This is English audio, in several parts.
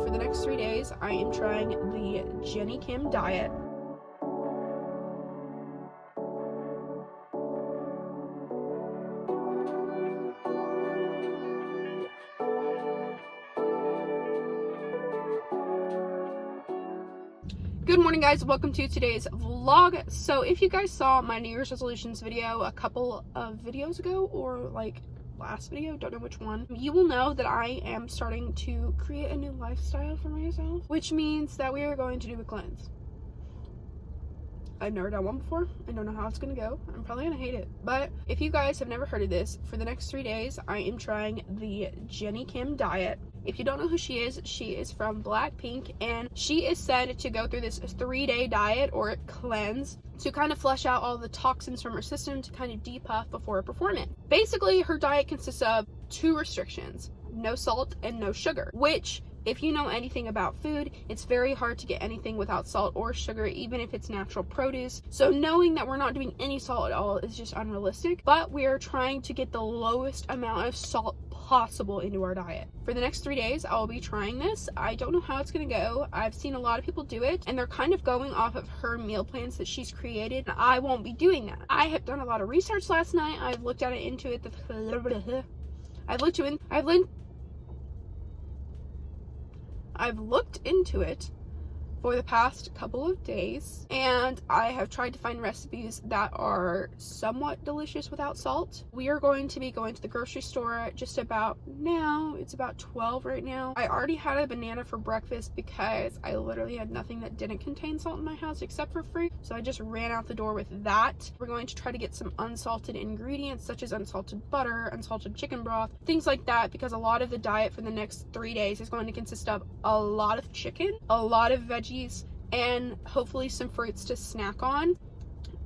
for the next 3 days, I am trying the Jennie diet. Good morning, guys. Welcome to today's vlog. So if you guys saw my New Year's resolutions video a couple of videos ago, or like last video, don't know which one, you will know that I am starting to create a new lifestyle for myself, which means that we are going to do a cleanse. I've never done one before. I don't know how it's gonna go. I'm probably gonna hate it. But if you guys have never heard of this, for the next 3 days, I am trying the Jennie diet. If you don't know who she is from Blackpink, and she is said to go through this 3-day diet or cleanse to kind of flush out all the toxins from her system to kind of depuff before a performance. Basically, her diet consists of 2 restrictions: no salt and no sugar, which, if you know anything about food, it's very hard to get anything without salt or sugar, even if it's natural produce. So knowing that we're not doing any salt at all is just unrealistic, but we are trying to get the lowest amount of salt possible into our diet. For the next 3 days, I'll be trying this. I don't know how it's gonna go. I've seen a lot of people do it, and they're kind of going off of her meal plans that she's created. I won't be doing that. I have done a lot of research last night. I've looked into it for the past couple of days, and I have tried to find recipes that are somewhat delicious without salt. We are going to be going to the grocery store just about now. It's about 12 right now. I already had a banana for breakfast because I literally had nothing that didn't contain salt in my house except for fruit, so I just ran out the door with that. We're going to try to get some unsalted ingredients such as unsalted butter, unsalted chicken broth, things like that, because a lot of the diet for the next 3 days is going to consist of a lot of chicken, a lot of veggies, and hopefully some fruits to snack on.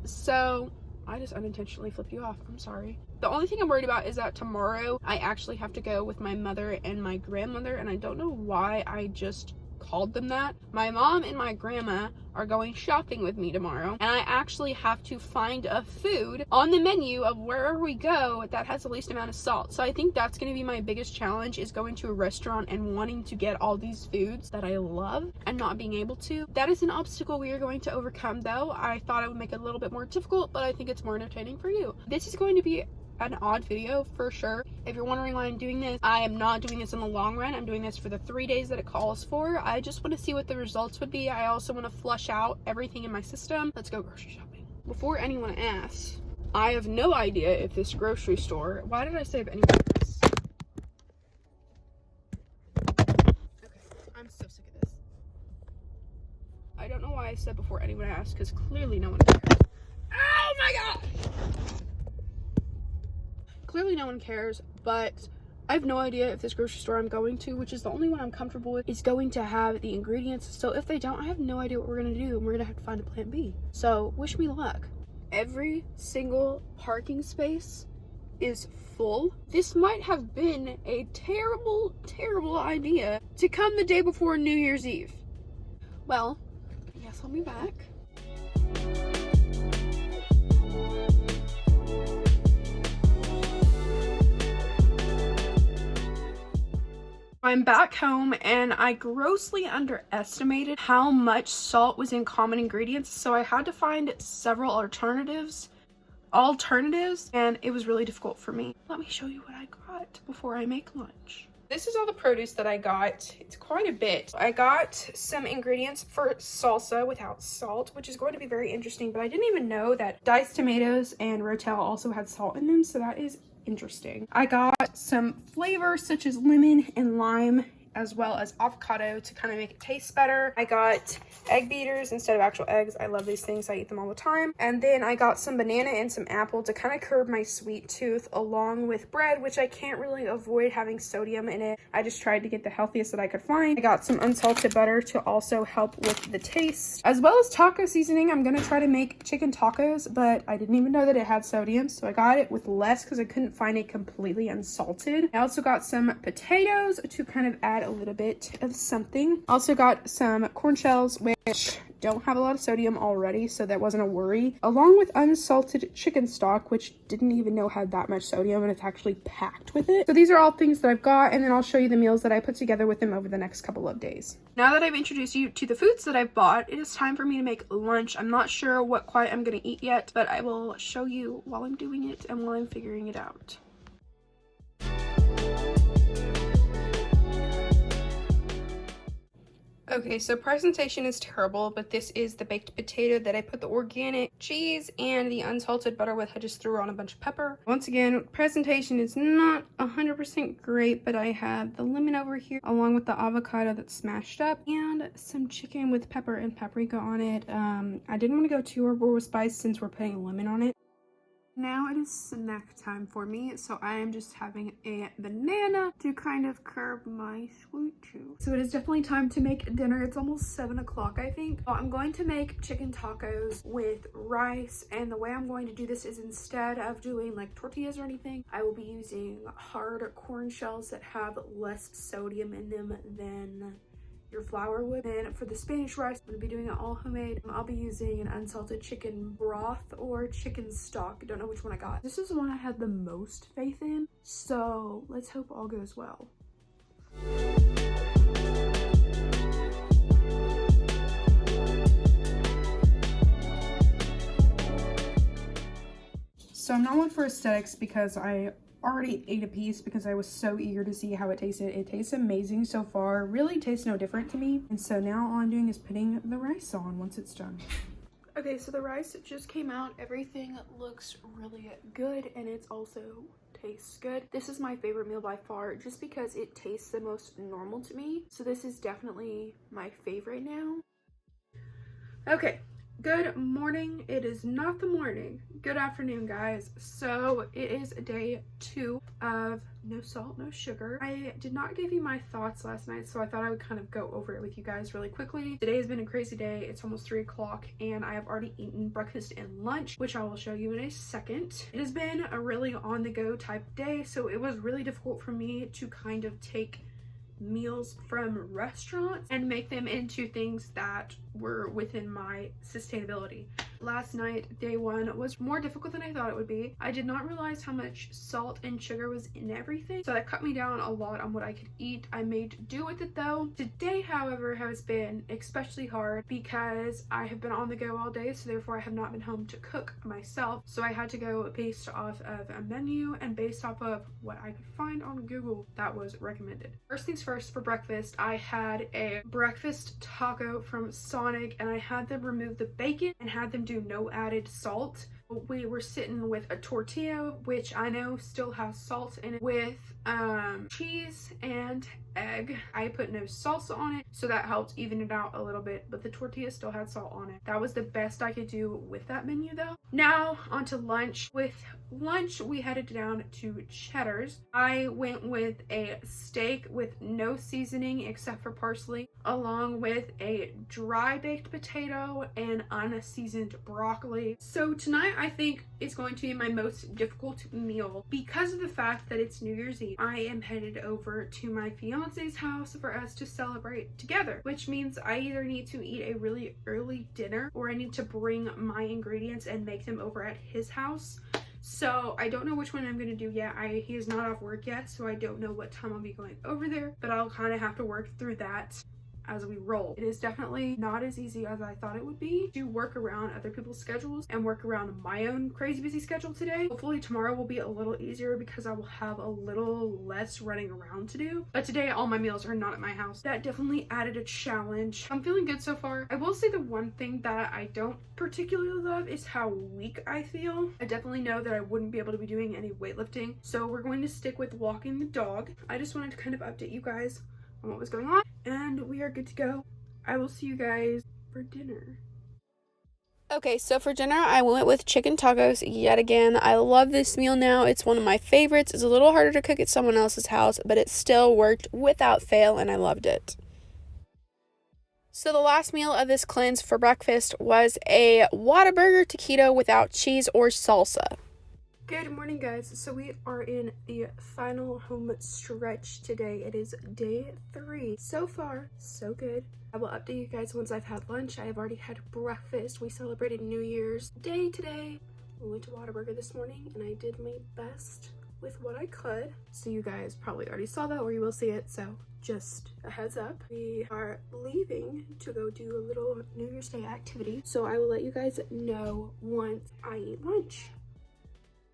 So I just unintentionally flipped you off. I'm sorry. The only thing I'm worried about is that tomorrow I actually have to go with my mother and my grandmother, and I don't know why I just called them that. My mom and my grandma are going shopping with me tomorrow, and I actually have to find a food on the menu of wherever we go that has the least amount of salt. So I think that's going to be my biggest challenge, is going to a restaurant and wanting to get all these foods that I love and not being able to. That is an obstacle we are going to overcome, though. I thought I would make it a little bit more difficult, but I think it's more entertaining for you. This is going to be an odd video for sure. If you're wondering why I'm doing this, I am not doing this in the long run. I'm doing this for the 3 days that it calls for. I just want to see what the results would be. I also want to flush out everything in my system. Let's go grocery shopping. Before anyone asks, I have no idea if this grocery store, why did I say if anyone asks? Okay, I'm so sick of this. I don't know why I said before anyone asks, because clearly no one cares. Oh my god! Clearly no one cares, but I have no idea if this grocery store I'm going to, which is the only one I'm comfortable with, is going to have the ingredients. So if they don't, I have no idea what we're gonna do, and we're gonna have to find a plan B. So wish me luck. Every single parking space is full. This might have been a terrible, terrible idea to come the day before New Year's Eve. Well, I guess I'll be back. I'm back home, and I grossly underestimated how much salt was in common ingredients, so I had to find several alternatives, and it was really difficult for me. Let me show you what I got before I make lunch. This is all the produce that I got. It's quite a bit. I got some ingredients for salsa without salt, which is going to be very interesting, but I didn't even know that diced tomatoes and Rotel also had salt in them, so that is interesting. I got some flavors such as lemon and lime, as well as avocado to kind of make it taste better. I got egg beaters instead of actual eggs. I love these things. I eat them all the time. And then I got some banana and some apple to kind of curb my sweet tooth, along with bread, which I can't really avoid having sodium in it. I just tried to get the healthiest that I could find. I got some unsalted butter to also help with the taste, as well as taco seasoning. I'm gonna try to make chicken tacos, but I didn't even know that it had sodium, so I got it with less because I couldn't find it completely unsalted. I also got some potatoes to kind of add a little bit of something. Also got some corn shells, which don't have a lot of sodium already, so that wasn't a worry. Along with unsalted chicken stock, which didn't even know had that much sodium, and it's actually packed with it. So these are all things that I've got, and then I'll show you the meals that I put together with them over the next couple of days. Now that I've introduced you to the foods that I've bought, it is time for me to make lunch. I'm not sure what quite I'm going to eat yet, but I will show you while I'm doing it and while I'm figuring it out. Okay, so presentation is terrible, but this is the baked potato that I put the organic cheese and the unsalted butter with. I just threw on a bunch of pepper. Once again, presentation is not 100% great, but I have the lemon over here along with the avocado that's smashed up and some chicken with pepper and paprika on it. I didn't want to go too overboard with spice since we're putting lemon on it. Now it is snack time for me, so I am just having a banana to kind of curb my sweet tooth. So it is definitely time to make dinner. It's almost 7 o'clock, I think. So I'm going to make chicken tacos with rice, and the way I'm going to do this is instead of doing like tortillas or anything, I will be using hard corn shells that have less sodium in them than your flour would. And for the Spanish rice, I'm gonna be doing it all homemade. I'll be using an unsalted chicken broth or chicken stock. I don't know which one I got. This is the one I had the most faith in, so let's hope all goes well. So I'm not one for aesthetics because I already ate a piece because I was so eager to see how it tasted. It tastes amazing so far. Really tastes no different to me. And so now all I'm doing is putting the rice on once it's done. Okay, so the rice just came out. Everything looks really good, and it's also tastes good. This is my favorite meal by far just because it tastes the most normal to me. So this is definitely my favorite now. Okay. Good morning. It is not the morning. Good afternoon, guys. So it is day 2 of no salt, no sugar. I did not give you my thoughts last night, so I thought I would kind of go over it with you guys really quickly. Today has been a crazy day. It's almost 3 o'clock and I have already eaten breakfast and lunch, which I will show you in a second. It has been a really on the go type day, so it was really difficult for me to kind of take meals from restaurants and make them into things that were within my sustainability. Last night, day 1, was more difficult than I thought it would be. I did not realize how much salt and sugar was in everything, so that cut me down a lot on what I could eat. I made do with it though. Today, however, has been especially hard because I have been on the go all day, so therefore I have not been home to cook myself. So I had to go based off of a menu and based off of what I could find on Google that was recommended. First things first, for breakfast, I had a breakfast taco from Sonic, and I had them remove the bacon and had them do no added salt. We were sitting with a tortilla, which I know still has salt in it, with cheese and egg. I put no salsa on it, so that helped even it out a little bit, but the tortilla still had salt on it. That was the best I could do with that menu though. Now on to lunch. With lunch, we headed down to Cheddar's. I went with a steak with no seasoning except for parsley, along with a dry baked potato and unseasoned broccoli. So tonight I think is going to be my most difficult meal because of the fact that it's New Year's Eve. I am headed over to my fiance's house for us to celebrate together, which means I either need to eat a really early dinner or I need to bring my ingredients and make them over at his house. So I don't know which one I'm going to do yet. He is not off work yet, so I don't know what time I'll be going over there, but I'll kind of have to work through that as we roll. It is definitely not as easy as I thought it would be to work around other people's schedules and work around my own crazy busy schedule today. Hopefully tomorrow will be a little easier because I will have a little less running around to do. But today all my meals are not at my house. That definitely added a challenge. I'm feeling good so far. I will say the one thing that I don't particularly love is how weak I feel. I definitely know that I wouldn't be able to be doing any weightlifting, so we're going to stick with walking the dog. I just wanted to kind of update you guys on what was going on, and we are good to go. I will see you guys for dinner. Okay, so for dinner, I went with chicken tacos yet again. I love this meal now. It's one of my favorites. It's a little harder to cook at someone else's house, but it still worked without fail, and I loved it. So the last meal of this cleanse for breakfast was a Whataburger taquito without cheese or salsa. Good morning, guys. So we are in the final home stretch today. It is day 3. So far, so good. I will update you guys once I've had lunch. I have already had breakfast. We celebrated New Year's Day today. We went to Whataburger this morning and I did my best with what I could. So you guys probably already saw that, or you will see it. So just a heads up, we are leaving to go do a little New Year's Day activity. So I will let you guys know once I eat lunch.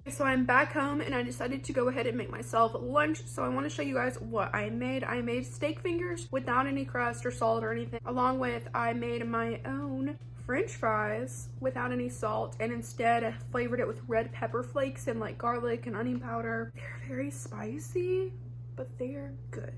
So I'm back home and I decided to go ahead and make myself lunch. So I want to show you guys what I made. I made steak fingers without any crust or salt or anything. Along with, I made my own French fries without any salt, and instead I flavored it with red pepper flakes and like garlic and onion powder. They're very spicy, but they're good.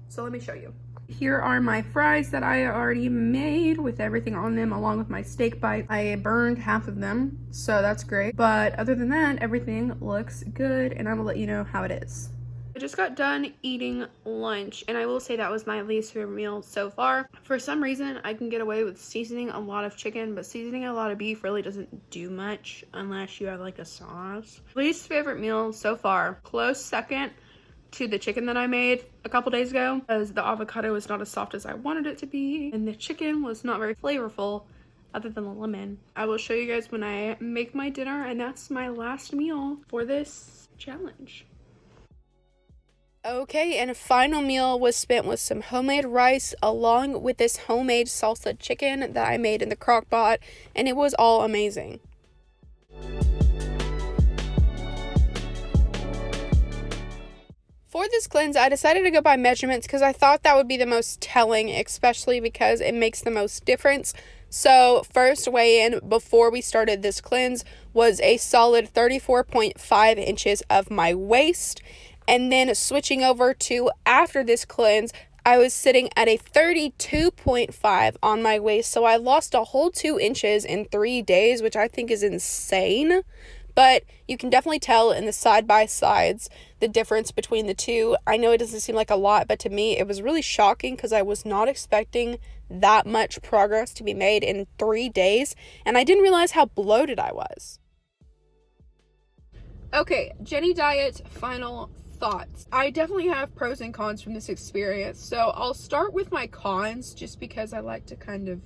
So let me show you. Here are my fries that I already made with everything on them, along with my steak bite. I burned half of them, so that's great. But other than that, everything looks good, and I will let you know how it is. I just got done eating lunch, and I will say that was my least favorite meal so far. For some reason, I can get away with seasoning a lot of chicken, but seasoning a lot of beef really doesn't do much unless you have like a sauce. Least favorite meal so far, close second to the chicken that I made a couple days ago, because the avocado was not as soft as I wanted it to be, and the chicken was not very flavorful other than the lemon. I will show you guys when I make my dinner, and that's my last meal for this challenge. Okay, and a final meal was spent with some homemade rice along with this homemade salsa chicken that I made in the crock pot, and it was all amazing. For this cleanse, I decided to go by measurements because I thought that would be the most telling, especially because it makes the most difference. So first weigh-in before we started this cleanse was a solid 34.5 inches of my waist. And then switching over to after this cleanse, I was sitting at a 32.5 on my waist. So I lost a whole 2 inches in 3 days, which I think is insane. But you can definitely tell in the side-by-sides the difference between the two. I know it doesn't seem like a lot, but to me it was really shocking because I was not expecting that much progress to be made in 3 days, and I didn't realize how bloated I was. Okay, Jennie diet final thoughts. I definitely have pros and cons from this experience, so I'll start with my cons just because I like to kind of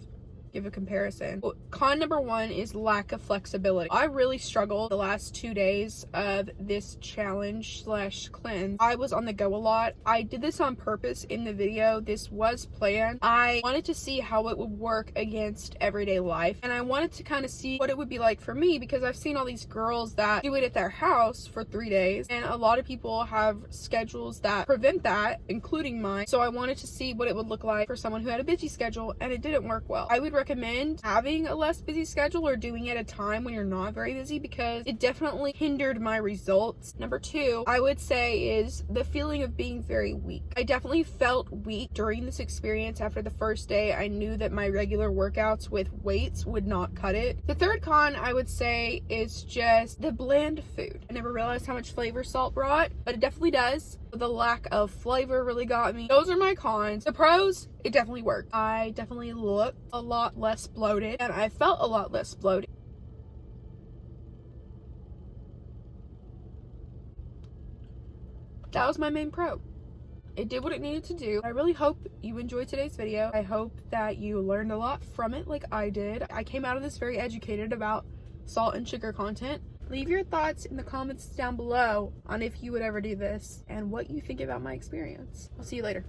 give a comparison. Con number 1 is lack of flexibility. I really struggled the last 2 days of this challenge / cleanse. I was on the go a lot. I did this on purpose in the video. This was planned. I wanted to see how it would work against everyday life, and I wanted to kind of see what it would be like for me, because I've seen all these girls that do it at their house for 3 days, and a lot of people have schedules that prevent that, including mine. So I wanted to see what it would look like for someone who had a busy schedule, and it didn't work well. I would recommend having a less busy schedule or doing it at a time when you're not very busy, because it definitely hindered my results. Number 2, I would say, is the feeling of being very weak. I definitely felt weak during this experience. After the first day, I knew that my regular workouts with weights would not cut it. The third con, I would say, is just the bland food. I never realized how much flavor salt brought, but it definitely does. The lack of flavor really got me. Those are my cons. The pros, it definitely worked. I definitely looked a lot less bloated, and I felt a lot less bloated. That was my main pro. It did what it needed to do. I really hope you enjoyed today's video. I hope that you learned a lot from it like I did. I came out of this very educated about salt and sugar content. Leave your thoughts in the comments down below on if you would ever do this and what you think about my experience. I'll see you later.